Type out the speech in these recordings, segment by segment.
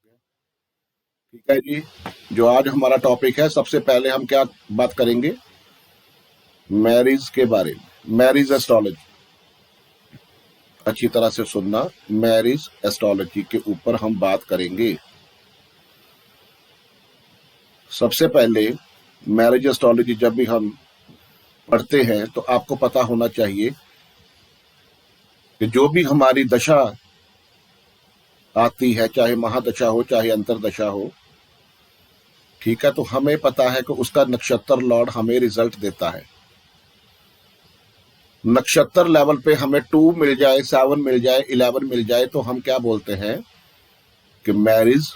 ठीक है जी। जो आज हमारा टॉपिक है, सबसे पहले हम क्या बात करेंगे? मैरिज के बारे में, मैरिज एस्ट्रोलॉजी। अच्छी तरह से सुनना, मैरिज एस्ट्रोलॉजी के ऊपर हम बात करेंगे। सबसे पहले मैरिज एस्ट्रोलॉजी जब भी हम पढ़ते हैं तो आपको पता होना चाहिए कि जो भी हमारी दशा आती है, चाहे महादशा हो चाहे अंतरदशा हो, ठीक है, तो हमें पता है कि उसका नक्षत्र लॉर्ड हमें रिजल्ट देता है। नक्षत्र लेवल पे हमें 2 मिल जाए, 7 मिल जाए, 11 मिल जाए, तो हम क्या बोलते हैं कि मैरिज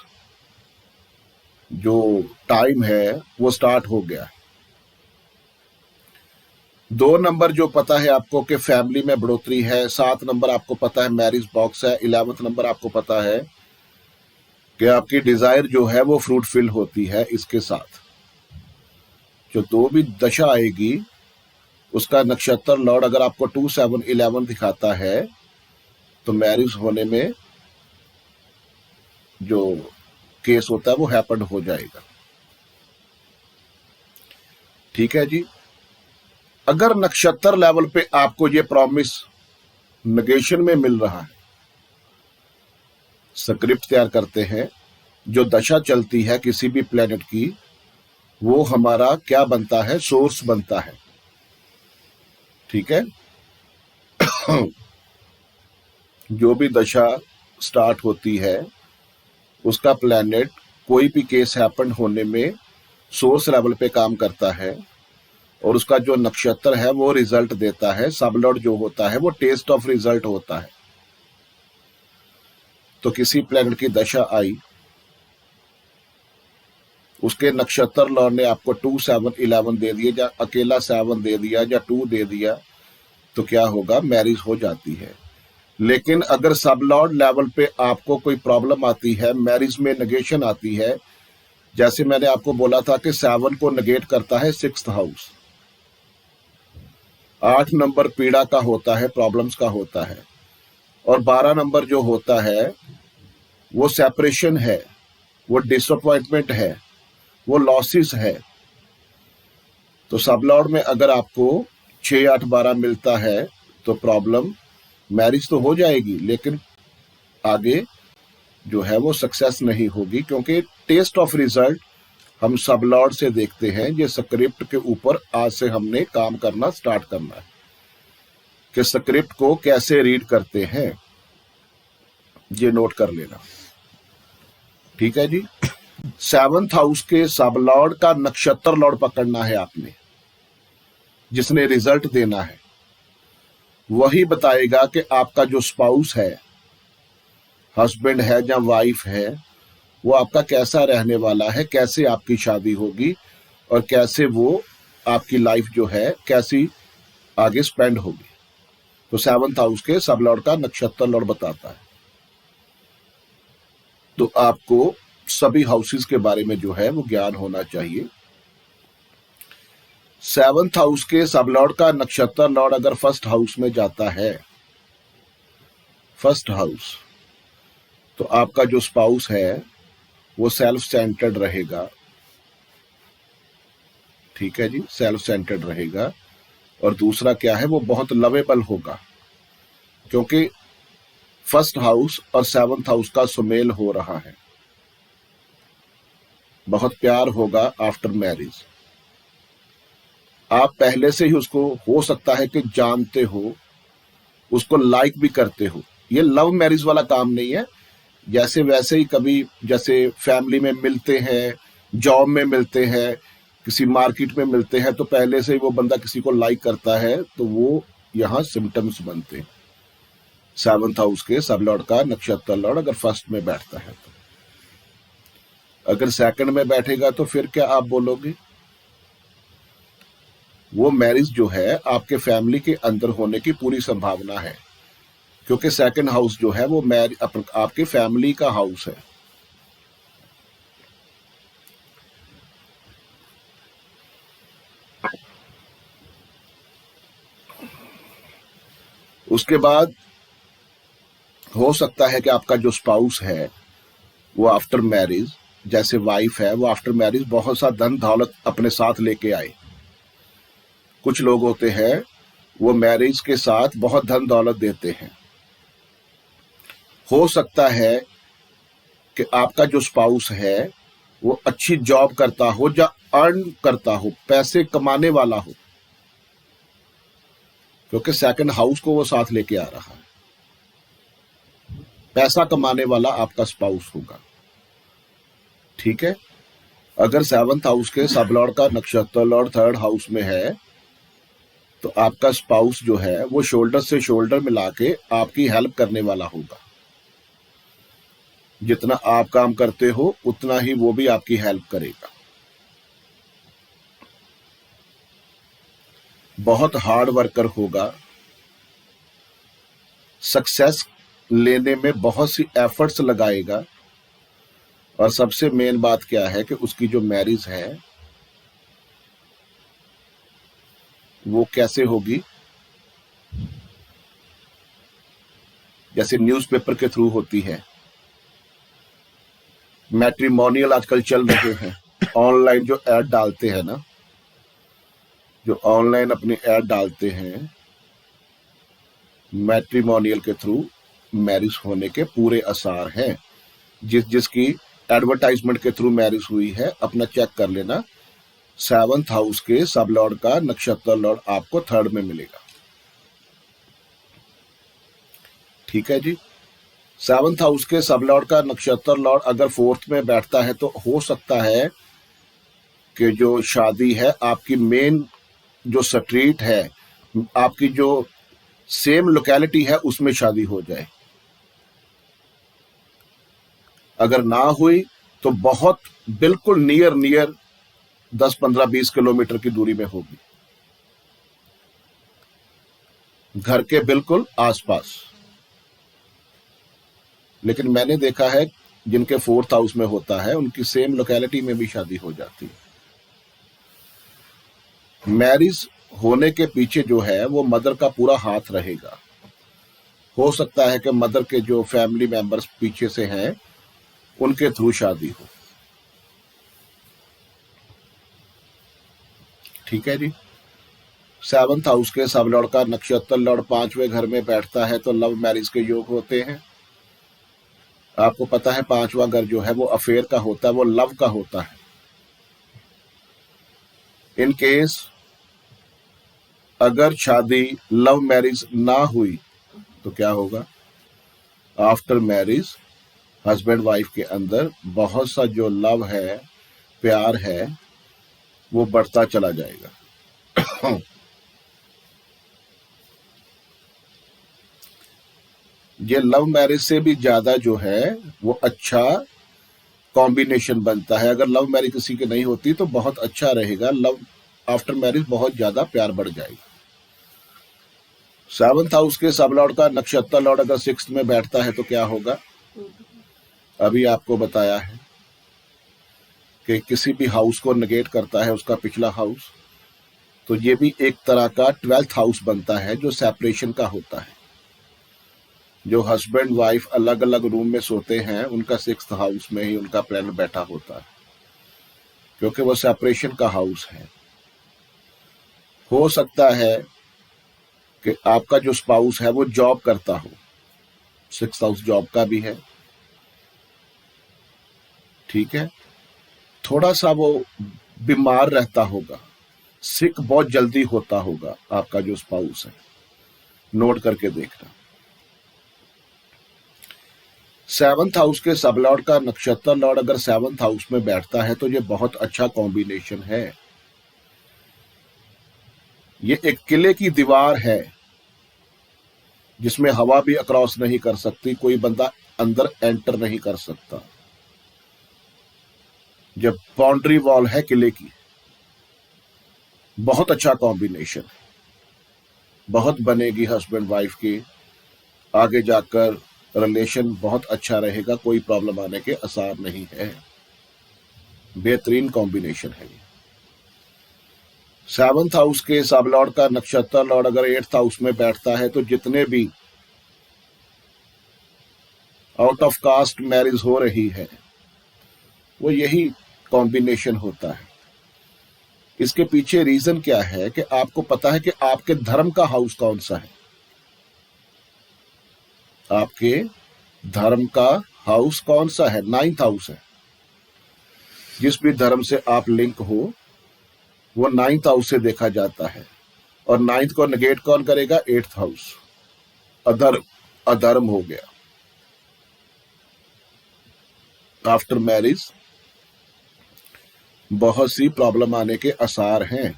जो टाइम है वो स्टार्ट हो गया। 2 नंबर जो पता है आपको कि फैमिली में बढ़ोतरी है, 7 नंबर आपको पता है मैरिज बॉक्स है, 11th नंबर आपको पता है कि आपकी डिजायर जो है वो फ्रूटफिल होती है। इसके साथ जो 2 भी दशा आएगी, उसका नक्षत्र लॉर्ड अगर आपको 2, 7, 11 दिखाता है तो मैरिज होने में जो केस होता है वो हैपन हो जाएगा। ठीक है जी। अगर नक्षत्र लेवल पे आपको ये प्रॉमिस नेगेशन में मिल रहा है, स्क्रिप्ट तैयार करते हैं, जो दशा चलती है किसी भी प्लेनेट की, वो हमारा क्या बनता है? सोर्स बनता है। ठीक है। जो भी दशा स्टार्ट होती है, उसका प्लेनेट कोई भी केस हैपन होने में सोर्स लेवल पे काम करता है, और उसका जो नक्षत्र है वो रिजल्ट देता है। सबलॉर्ड जो होता है वो टेस्ट ऑफ रिजल्ट होता है। तो किसी प्लेनेट की दशा आई, उसके नक्षत्र लॉर्ड ने आपको 2, 7, 11 दे दिए, या अकेला 7 दे दिया या 2 दे दिया, तो क्या होगा? मैरिज हो जाती है। लेकिन अगर सब लॉर्ड लेवल पे आपको कोई प्रॉब्लम आती है, मैरिज में नेगेशन आती है, जैसे मैंने आपको बोला था कि 7 को नेगेट करता है 6th हाउस, 8 नंबर पीड़ा का होता है, प्रॉब्लम्स का होता है, और 12 नंबर जो होता है वो सेपरेशन है, वो डिसअपॉइंटमेंट है, वो लॉसेस है। तो सब लॉर्ड में अगर आपको 6, 8, 12 मिलता है तो प्रॉब्लम, मैरिज तो हो जाएगी लेकिन आगे जो है वो सक्सेस नहीं होगी, क्योंकि टेस्ट ऑफ रिजल्ट हम सब लॉर्ड से देखते हैं। ये स्क्रिप्ट के ऊपर आज से हमने काम करना स्टार्ट करना है कि स्क्रिप्ट को कैसे रीड करते हैं, ये नोट कर लेना। ठीक है जी। 7th हाउस के सब लॉर्ड का नक्षत्र लॉर्ड पकड़ना है आपने, जिसने रिजल्ट देना है। वही बताएगा कि आपका जो स्पाउस है, हस्बैंड है या वाइफ है, वो आपका कैसा रहने वाला है, कैसे आपकी शादी होगी, और कैसे वो आपकी लाइफ जो है कैसी आगे स्पेंड होगी। तो 7th हाउस के सब लॉर्ड का नक्षत्र लॉर्ड बताता है। तो आपको सभी हाउसेस के बारे में जो है वो ज्ञान होना चाहिए। 7th हाउस के सब लॉर्ड का नक्षत्र लॉर्ड अगर फर्स्ट हाउस में जाता है, फर्स्ट हाउस, तो आपका जो स्पाउस है वो सेल्फ सेंटर्ड रहेगा। ठीक है जी, सेल्फ सेंटर्ड रहेगा। और दूसरा क्या है? वो बहुत लवेबल होगा, क्योंकि फर्स्ट हाउस और 7th हाउस का सुमेल हो रहा है। बहुत प्यार होगा आफ्टर मैरिज। आप पहले से ही उसको हो सकता है कि जानते हो, उसको लाइक भी करते हो। ये लव मैरिज वाला काम नहीं है। जैसे वैसे ही कभी, जैसे फैमिली में मिलते हैं, जॉब में मिलते हैं, किसी मार्केट में मिलते हैं, तो पहले से ही वो बंदा किसी को लाइक करता है, तो वो यहाँ सिम्टम्स बनते हैं। 7th हाउस के सब लॉर्ड का नक्षत्र लॉर्ड अगर फर्स्ट में बैठता है तो, अगर सेकंड में बैठेगा तो फिर क्या आप बोलोगे? वो मैरिज जो है आपके फैमिली के अंदर होने की पूरी संभावना है, क्योंकि सेकंड हाउस जो है वो आपके फैमिली का हाउस है। उसके बाद हो सकता है कि आपका जो स्पाउस है वो आफ्टर मैरिज, जैसे वाइफ है, वो आफ्टर मैरिज बहुत सा धन दौलत अपने साथ लेके आए। कुछ लोग होते हैं वो मैरिज के साथ बहुत धन दौलत देते हैं। हो सकता है कि आपका जो स्पाउस है वो अच्छी जॉब करता हो या अर्न करता हो, पैसे कमाने वाला हो, क्योंकि सेकंड हाउस को वो साथ लेके आ रहा है। पैसा कमाने वाला आपका स्पाउस होगा, ठीक है। अगर 7th हाउस के सब लॉर्ड का नक्षत्र लॉर्ड 3rd हाउस में है तो आपका स्पाउस जो है वो शोल्डर से शोल्डर मिला के आपकी हेल्प करने वाला होगा। जितना आप काम करते हो उतना ही वो भी आपकी हेल्प करेगा। बहुत हार्ड वर्कर होगा, सक्सेस लेने में बहुत सी एफर्ट्स लगाएगा। और सबसे मेन बात क्या है कि उसकी जो मैरिज है वो कैसे होगी, जैसे न्यूज़पेपर के थ्रू होती है। मैट्रिमोनियल आजकल चल रहे हैं, ऑनलाइन जो ऐड डालते हैं ना, जो ऑनलाइन अपनी ऐड डालते हैं, मैट्रिमोनियल के थ्रू मैरिज होने के पूरे आसार हैं। जिसकी एडवर्टाइजमेंट के थ्रू मैरिज हुई है अपना चेक कर लेना। 7th हाउस के सब लॉर्ड का नक्षत्र लॉर्ड आपको 3rd में मिलेगा, ठीक है जी। 7th हाउस के सब लॉर्ड का नक्षत्र लॉर्ड अगर 4th में बैठता है तो हो सकता है कि जो शादी है आपकी मेन जो स्ट्रीट है, आपकी जो सेम लोकेलिटी है उसमें शादी हो जाए। अगर ना हुई तो बहुत बिल्कुल नियर 10, 15, 20 किलोमीटर की दूरी में होगी, घर के बिल्कुल आसपास। लेकिन मैंने देखा है जिनके 4th हाउस में होता है उनकी सेम लोकेलिटी में भी शादी हो जाती है। मैरिज होने के पीछे जो है वो मदर का पूरा हाथ रहेगा। हो सकता है कि मदर के जो फैमिली मेंबर्स पीछे से हैं उनके थ्रू शादी हो, ठीक है जी। 7th हाउस के सब लॉर्ड का नक्षत्र लॉर्ड 5वें घर में बैठता है तो लव मैरिज के योग होते हैं। आपको पता है 5वां घर जो है वो अफेयर का होता है, वो लव का होता है। इन केस अगर शादी लव मैरिज ना हुई तो क्या होगा, आफ्टर मैरिज हस्बैंड वाइफ के अंदर बहुत सा जो लव है, प्यार है, वो बढ़ता चला जाएगा। ये लव मैरिज से भी ज्यादा जो है वो अच्छा कॉम्बिनेशन बनता है। अगर लव मैरिज किसी की नहीं होती तो बहुत अच्छा रहेगा, लव आफ्टर मैरिज बहुत ज्यादा प्यार बढ़ जाएगा। 7th हाउस के सब लॉर्ड का नक्षत्र लॉर्ड अगर 6th में बैठता है तो क्या होगा, अभी आपको बताया है कि किसी भी हाउस को नेगेट करता है उसका पिछला हाउस, तो ये भी एक तरह का 12th हाउस बनता है जो सेपरेशन का होता है। जो हस्बैंड वाइफ अलग अलग रूम में सोते हैं उनका 6th हाउस में ही उनका प्लैनेट बैठा होता है, क्योंकि वो सेपरेशन का हाउस है। हो सकता है कि आपका जो स्पाउस है वो जॉब करता हो, 6th हाउस जॉब का भी है, ठीक है। थोड़ा सा वो बीमार रहता होगा, सिक बहुत जल्दी होता होगा आपका जो स्पाउस है, नोट करके देखना। 7th हाउस के सब लॉर्ड का नक्षत्र लॉर्ड अगर 7th हाउस में बैठता है तो ये बहुत अच्छा कॉम्बिनेशन है। ये एक किले की दीवार है जिसमें हवा भी अक्रॉस नहीं कर सकती, कोई बंदा अंदर एंटर नहीं कर सकता। जब बाउंड्री वॉल है किले की, बहुत अच्छा कॉम्बिनेशन है, बहुत बनेगी हस्बैंड वाइफ की, आगे जाकर रिलेशन बहुत अच्छा रहेगा, कोई प्रॉब्लम आने के आसार नहीं है। बेहतरीन कॉम्बिनेशन है ये। 7th हाउस के सब लॉर्ड का नक्षत्र लॉर्ड अगर 8th हाउस में बैठता है तो जितने भी आउट ऑफ कास्ट मैरिज हो रही है वो यही कॉम्बिनेशन होता है। इसके पीछे रीजन क्या है कि आपको पता है कि आपके धर्म का हाउस कौन सा है। आपके धर्म का हाउस कौन सा है? 9th हाउस है। जिस भी धर्म से आप लिंक हो वो 9th हाउस से देखा जाता है। और 9th को नेगेट कौन करेगा? 8th house. अधर्म, अधर्म हो गया। आफ्टर मैरिज बहुत सी प्रॉब्लम आने के आसार हैं।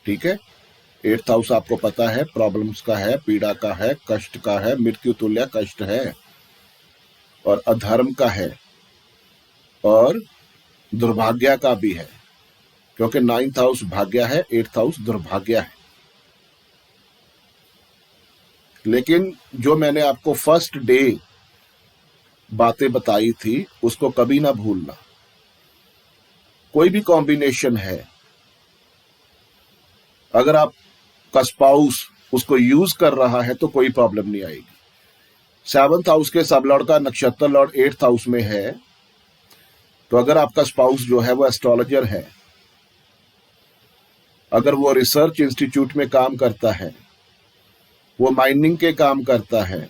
ठीक है, 8th हाउस आपको पता है प्रॉब्लम्स का है, पीड़ा का है, कष्ट का है, मृत्यु तुल्य कष्ट है और अधर्म का है और दुर्भाग्य का भी है, क्योंकि 9th हाउस भाग्य है, 8th हाउस दुर्भाग्य है। लेकिन जो मैंने आपको फर्स्ट डे बातें बताई थी उसको कभी ना भूलना। कोई भी कॉम्बिनेशन है, अगर आपका स्पाउस उसको यूज कर रहा है तो कोई प्रॉब्लम नहीं आएगी। 7th हाउस के सब लॉर्ड का नक्षत्र लॉर्ड 8th हाउस में है, तो अगर आपका स्पाउस जो है वो एस्ट्रोलॉजर है, अगर वो रिसर्च इंस्टीट्यूट में काम करता है, वो माइनिंग के काम करता है,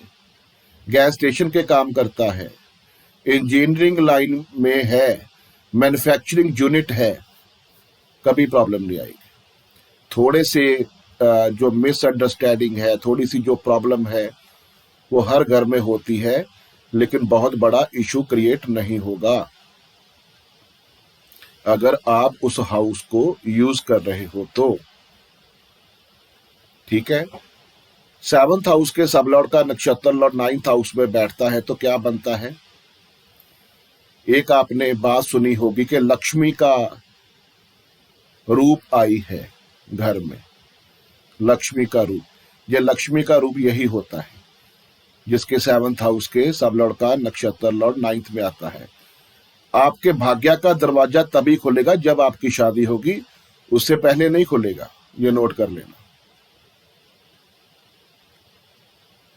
गैस स्टेशन के काम करता है, इंजीनियरिंग लाइन में है, मैन्युफैक्चरिंग यूनिट है, कभी प्रॉब्लम नहीं आएगी। थोड़े से जो मिसअंडरस्टैंडिंग है, थोड़ी सी जो प्रॉब्लम है वो हर घर में होती है, लेकिन बहुत बड़ा इशू क्रिएट नहीं होगा अगर आप उस हाउस को यूज कर रहे हो तो। ठीक है, 7th हाउस के सब लॉर्ड का नक्षत्र लॉर्ड 9th हाउस में बैठता है तो क्या बनता है? एक आपने बात सुनी होगी कि लक्ष्मी का रूप आई है घर में। लक्ष्मी का रूप, ये लक्ष्मी का रूप यही होता है जिसके 7th हाउस के सब लॉर्ड का नक्षत्र लॉर्ड 9th में आता है। आपके भाग्य का दरवाजा तभी खुलेगा जब आपकी शादी होगी, उससे पहले नहीं खुलेगा, ये नोट कर लेना।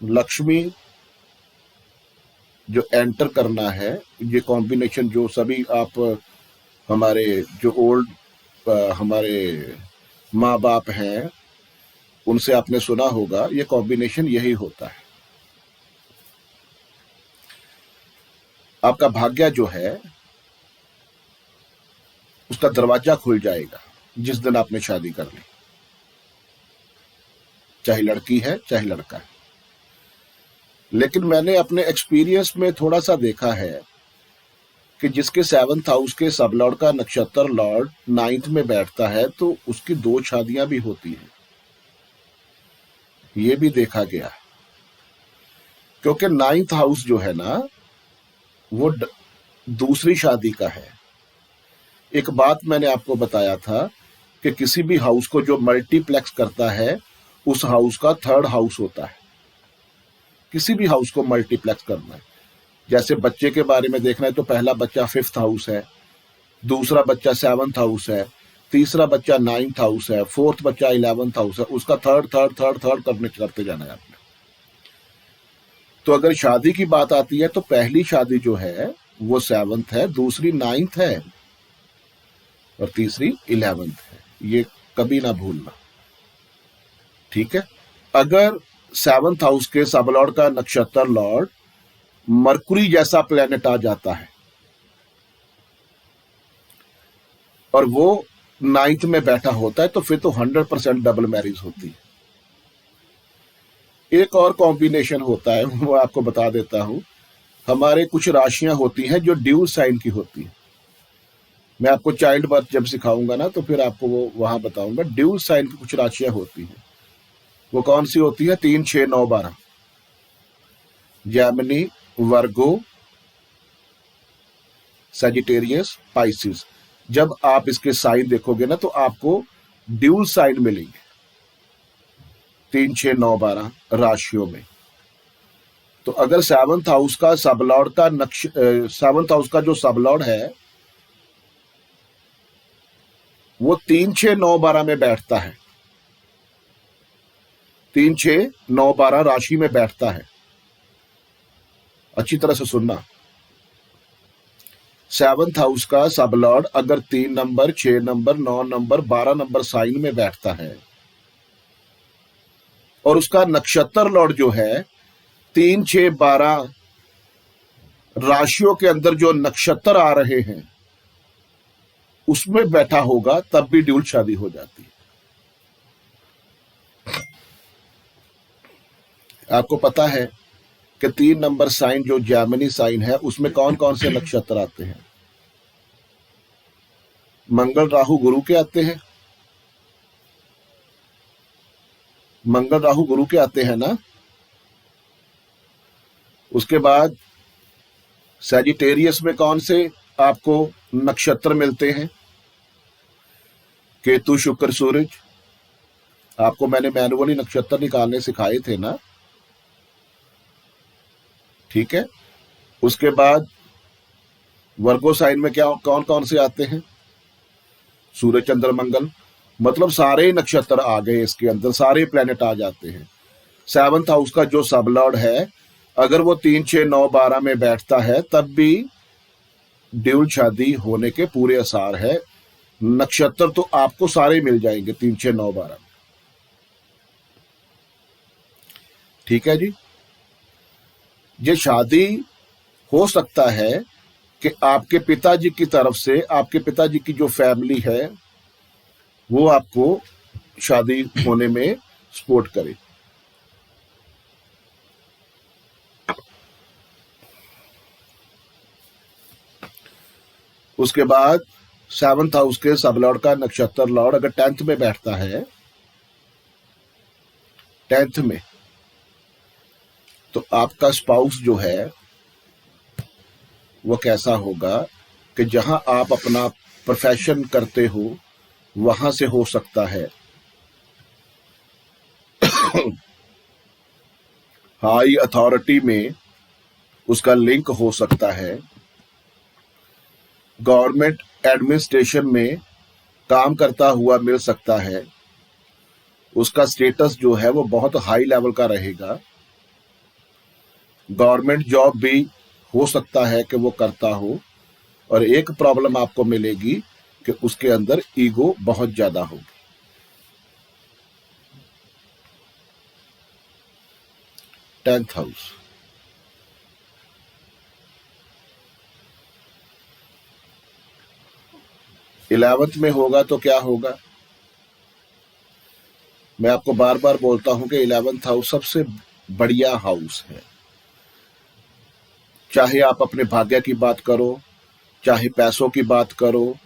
लक्ष्मी जो एंटर करना है, ये कॉम्बिनेशन जो सभी आप हमारे जो ओल्ड हमारे माँ बाप हैं उनसे आपने सुना होगा, ये कॉम्बिनेशन यही होता है। आपका भाग्य जो है उसका दरवाजा खुल जाएगा जिस दिन आपने शादी कर ली, चाहे लड़की है चाहे लड़का है। लेकिन मैंने अपने एक्सपीरियंस में थोड़ा सा देखा है कि जिसके 7th हाउस के सब लॉर्ड का नक्षत्र लॉर्ड 9th में बैठता है तो उसकी 2 शादियां भी होती हैं। ये भी देखा गया, क्योंकि 9th हाउस जो है ना वो दूसरी शादी का है। एक बात मैंने आपको बताया था कि किसी भी हाउस को जो मल्टीप्लेक्स करता है उस हाउस का 3rd हाउस होता है। किसी भी हाउस को मल्टीप्लेक्स करना है, जैसे बच्चे के बारे में देखना है तो पहला बच्चा 5th हाउस है, दूसरा बच्चा 7th हाउस है, तीसरा बच्चा 9th हाउस है, 4th बच्चा 11th हाउस है, उसका थर्ड करते जाना है आपने। तो अगर शादी की बात आती है तो पहली शादी जो है वो 7th है, दूसरी 9th है और तीसरी 11th है। ये कभी ना भूलना। ठीक है, अगर 7th हाउस के सब लॉर्ड का नक्षत्र लॉर्ड मरकुरी जैसा प्लेनेट आ जाता है और वो 9th में बैठा होता है तो फिर तो 100% डबल मैरिज होती है। एक और कॉम्बिनेशन होता है, वो आपको बता देता हूं। हमारे कुछ राशियां होती हैं जो ड्यूल साइन की होती हैं। मैं आपको चाइल्ड बर्थ जब सिखाऊंगा ना तो फिर आपको वो वहां बताऊंगा। ड्यूल साइन की कुछ राशियां होती हैं, वो कौन सी होती है? 3, 6, 9, 12। जैमिनी, वर्गो, सजिटेरियस, पाइसिस। जब आप इसके साइन देखोगे ना तो आपको ड्यूल साइन मिलेंगे 3, 6, 9, 12 राशियों में। तो अगर 7th हाउस का सबलॉर्ड का 7th हाउस का जो सबलॉर्ड है वो 3, 6, 9, 12 में बैठता है, 3, 6, 9, 12 राशि में बैठता है। अच्छी तरह से सुनना। सेवंथ हाउस का सब लॉर्ड अगर 3 number, 6 number, 9 number, 12 number sign में बैठता है और उसका नक्षत्र लॉर्ड जो है 3, 6, 12 राशियों के अंदर जो नक्षत्र आ रहे हैं उसमें बैठा होगा, तब भी ड्यूल शादी हो जाती है। आपको पता है कि 3 नंबर साइन जो जैमिनी साइन है उसमें कौन कौन से नक्षत्र आते हैं? मंगल, राहु, गुरु के आते हैं। मंगल, राहु, गुरु के आते हैं ना। उसके बाद सैजिटेरियस में कौन से आपको नक्षत्र मिलते हैं? केतु, शुक्र, सूरज। आपको मैंने मैनुअली नक्षत्र निकालने सिखाए थे ना, ठीक है। उसके बाद वर्गो साइन में क्या कौन कौन से आते हैं? सूर्य, चंद्र, मंगल। मतलब सारे नक्षत्र आ गए इसके अंदर, सारे प्लेनेट आ जाते हैं। सेवंथ हाउस का जो सब लॉर्ड है अगर वो 3, 6, 9, 12 में बैठता है तब भी ड्यूल शादी होने के पूरे आसार है। नक्षत्र तो आपको सारे मिल जाएंगे 3, 6, 9, 12 में। ठीक है जी। ये शादी हो सकता है कि आपके पिताजी की तरफ से, आपके पिताजी की जो फैमिली है वो आपको शादी होने में सपोर्ट करे। उसके बाद सेवंथ हाउस के सब लॉर्ड का नक्षत्र लॉर्ड अगर 10th में बैठता है, 10th में, तो आपका स्पाउस जो है वो कैसा होगा कि जहां आप अपना प्रोफेशन करते हो वहां से हो सकता है हाई अथॉरिटी में उसका लिंक हो सकता है, गवर्नमेंट एडमिनिस्ट्रेशन में काम करता हुआ मिल सकता है, उसका स्टेटस जो है वो बहुत हाई लेवल का रहेगा, गवर्नमेंट जॉब भी हो सकता है कि वो करता हो। और एक प्रॉब्लम आपको मिलेगी कि उसके अंदर ईगो बहुत ज्यादा होगी। 10th house. इलेवेंथ में होगा तो क्या होगा? मैं आपको बार बार बोलता हूं कि 11th हाउस सबसे बढ़िया हाउस है। चाहे आप अपने भाग्य की बात करो, चाहे पैसों की बात करो,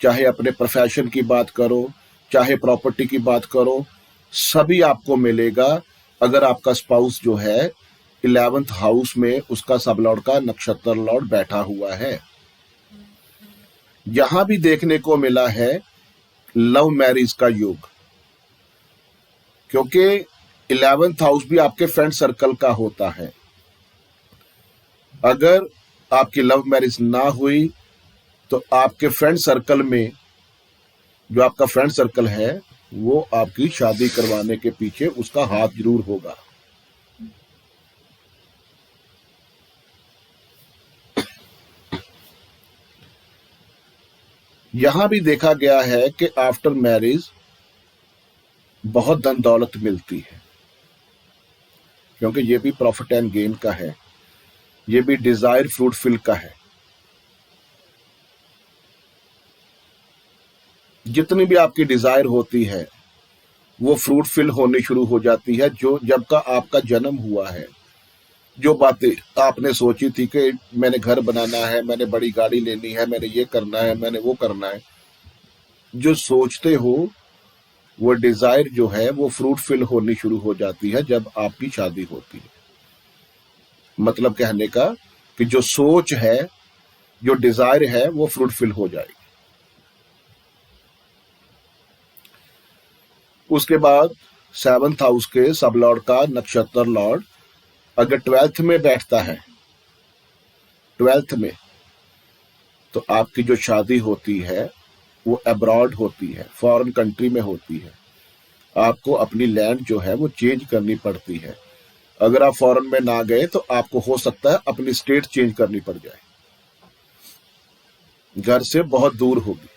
चाहे अपने प्रोफेशन की बात करो, चाहे प्रॉपर्टी की बात करो, सभी आपको मिलेगा अगर आपका स्पाउस जो है 11th हाउस में उसका सब लॉर्ड का नक्षत्र लॉर्ड बैठा हुआ है। यहां भी देखने को मिला है लव मैरिज का योग, क्योंकि 11th हाउस भी आपके फ्रेंड सर्कल का होता है। अगर आपकी लव मैरिज ना हुई तो आपके फ्रेंड सर्कल में, जो आपका फ्रेंड सर्कल है, वो आपकी शादी करवाने के पीछे उसका हाथ जरूर होगा। यहां भी देखा गया है कि आफ्टर मैरिज बहुत धन दौलत मिलती है, क्योंकि ये भी प्रॉफिट एंड गेन का है, ये भी डिजायर फ्रूटफिल का है। जितनी भी आपकी डिजायर होती है वो फ्रूटफिल होने शुरू हो जाती है। जो जब का आपका जन्म हुआ है, जो बातें आपने सोची थी कि मैंने घर बनाना है, मैंने बड़ी गाड़ी लेनी है, मैंने ये करना है, मैंने वो करना है, जो सोचते हो वो डिजायर जो है वो फ्रूटफिल होनी शुरू हो जाती है जब आपकी शादी होती है। मतलब कहने का कि जो सोच है, जो डिजायर है, वो फ्रूटफिल हो जाएगी। उसके बाद 7th हाउस के सब लॉर्ड का नक्षत्र लॉर्ड अगर 12th में बैठता है, 12th में, तो आपकी जो शादी होती है वो अब्रॉड होती है, फॉरेन कंट्री में होती है। आपको अपनी लैंड जो है वो चेंज करनी पड़ती है। अगर आप फॉरेन में ना गए तो आपको हो सकता है अपनी स्टेट चेंज करनी पड़ जाए। घर से बहुत दूर होगी।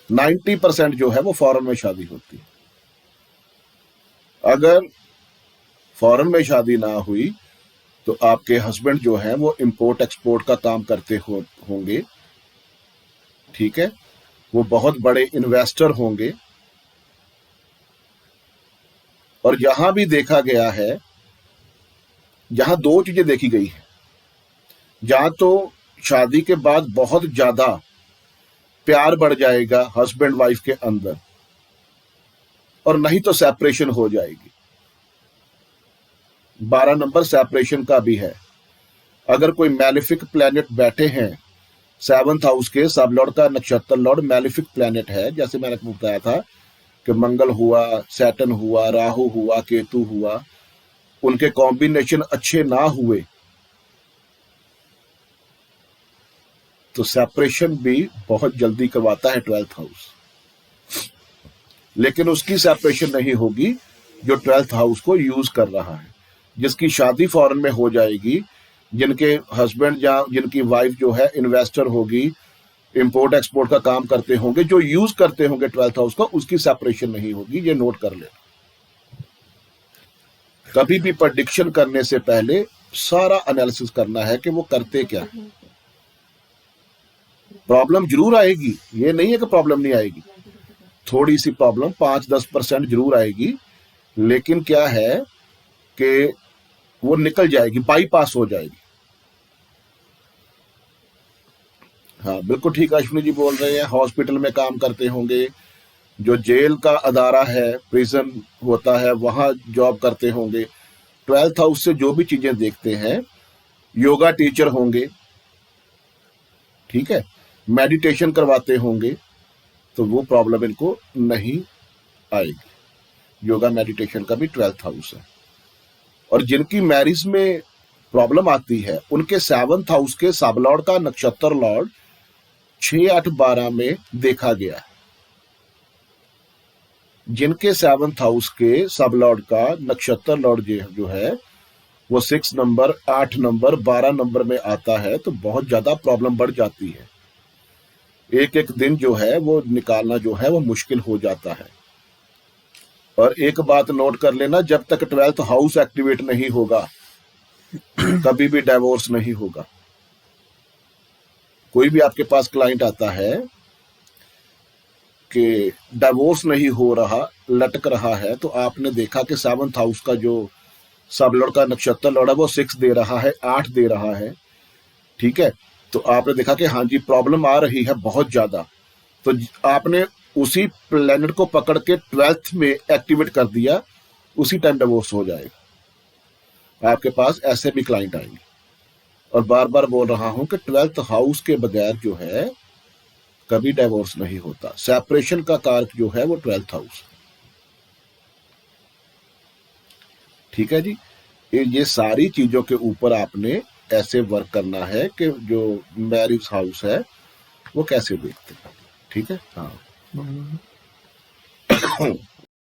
90% जो है वो फॉरेन में शादी होती है। अगर फॉरेन में शादी ना हुई तो आपके हस्बैंड जो है वो इंपोर्ट एक्सपोर्ट का काम करते होंगे, ठीक है, वो बहुत बड़े इन्वेस्टर होंगे। और यहां भी देखा गया है, जहां दो चीजें देखी गई है, जहां तो शादी के बाद बहुत ज्यादा प्यार बढ़ जाएगा हस्बैंड वाइफ के अंदर, और नहीं तो सेपरेशन हो जाएगी। 12 नंबर सेपरेशन का भी है। अगर कोई मैलिफिक प्लैनेट बैठे हैं 7th हाउस के, सब लॉर्ड का नक्षत्र लॉर्ड मैलिफिक प्लैनेट है, जैसे मैंने बताया था कि मंगल हुआ, सैटर्न हुआ, राहु हुआ, केतु हुआ, उनके कॉम्बिनेशन अच्छे ना हुए तो सेपरेशन भी बहुत जल्दी करवाता है 12th हाउस। लेकिन उसकी सेपरेशन नहीं होगी जो 12th हाउस को यूज कर रहा है, जिसकी शादी फॉरेन में हो जाएगी, जिनके हस्बैंड या जिनकी वाइफ जो है इन्वेस्टर होगी, इंपोर्ट एक्सपोर्ट का काम करते होंगे, जो यूज करते होंगे 12th हाउस का, उसकी सेपरेशन नहीं होगी। ये नोट कर लेना। कभी भी प्रेडिक्शन करने से पहले सारा एनालिसिस करना है कि वो करते क्या। प्रॉब्लम जरूर आएगी, ये नहीं है कि प्रॉब्लम नहीं आएगी, थोड़ी सी प्रॉब्लम 5-10% जरूर आएगी, लेकिन क्या है कि वो निकल जाएगी, बाईपास हो जाएगी। हाँ बिल्कुल ठीक अश्विनी जी बोल रहे हैं, हॉस्पिटल में काम करते होंगे, जो जेल का अदारा है, प्रिजन होता है, वहां जॉब करते होंगे। 12th हाउस से जो भी चीजें देखते हैं, योगा टीचर होंगे, ठीक है, मेडिटेशन करवाते होंगे, तो वो प्रॉब्लम इनको नहीं आएगी। योगा मेडिटेशन का भी 12th हाउस है। और जिनकी मैरिज में प्रॉब्लम आती है, उनके 7th हाउस के सब लॉर्ड का नक्षत्र लॉर्ड 6, 8, 12 में देखा गया है। जिनके 7th हाउस के सब लॉर्ड का नक्षत्र लॉर्ड जो है वो 6 नंबर, 8 नंबर, 12 नंबर में आता है, तो बहुत ज्यादा प्रॉब्लम बढ़ जाती है। एक एक दिन जो है वो निकालना जो है वो मुश्किल हो जाता है। और एक बात नोट कर लेना, जब तक 12th हाउस एक्टिवेट नहीं होगा कभी भी डाइवोर्स नहीं होगा। कोई भी आपके पास क्लाइंट आता है कि डाइवोर्स नहीं हो रहा, लटक रहा है, तो आपने देखा कि 7th हाउस का जो सब लॉर्ड का नक्षत्र लॉर्ड है वो 6 दे रहा है, 8 दे रहा है, ठीक है, तो आपने देखा कि हाँ जी प्रॉब्लम आ रही है बहुत ज्यादा, तो आपने उसी प्लेनेट को पकड़ के 12th में एक्टिवेट कर दिया, उसी टाइम डिवोर्स हो जाएगा। आपके पास ऐसे भी क्लाइंट आएंगे। और बार बार बोल रहा हूं कि 12th हाउस के बगैर जो है कभी डिवोर्स नहीं होता। सेपरेशन का कारक जो है वो 12th हाउस, ठीक है जी। ये सारी चीजों के ऊपर आपने ऐसे वर्क करना है कि जो मैरिज हाउस है वो कैसे देखते हैं, ठीक है। हाँ